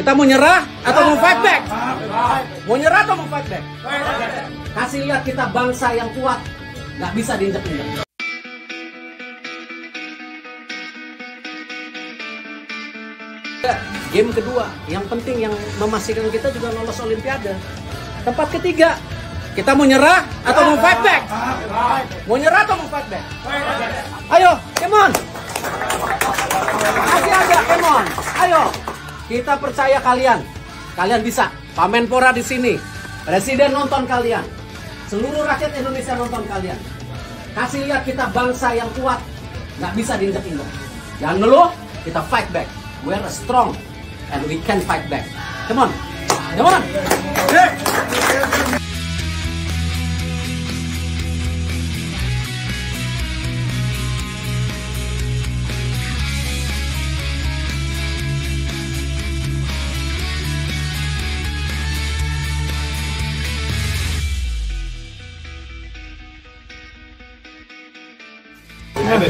Kita mau nyerah atau mau fight back? Mau nyerah atau mau fight back? Kasih lihat kita bangsa yang kuat, nggak bisa diinjak-injak. Game kedua, yang penting yang memastikan kita juga lolos Olimpiade. Tempat ketiga, kita mau nyerah atau mau fight back? Mau nyerah atau mau fight back? Ayo, come on. Kasih aja, come on. Ayo, kita percaya kalian. Kalian bisa. Pak Menpora di sini. Presiden nonton kalian. Seluruh rakyat Indonesia nonton kalian. Kasih lihat kita bangsa yang kuat, nggak bisa diinjak-injak. Jangan ngeluh, kita fight back. We're strong and we can fight back. Come on, come on.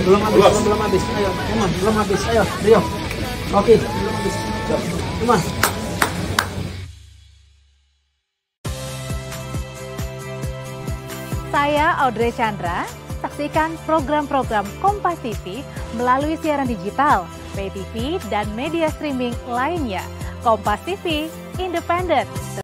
Belum habis. Ayo, come on, belum habis. Ayo, Rio. Oke, belum habis. Come on. Saya Audrey Chandra. Saksikan program-program Kompas TV melalui siaran digital, pay TV, dan media streaming lainnya. Kompas TV, independen.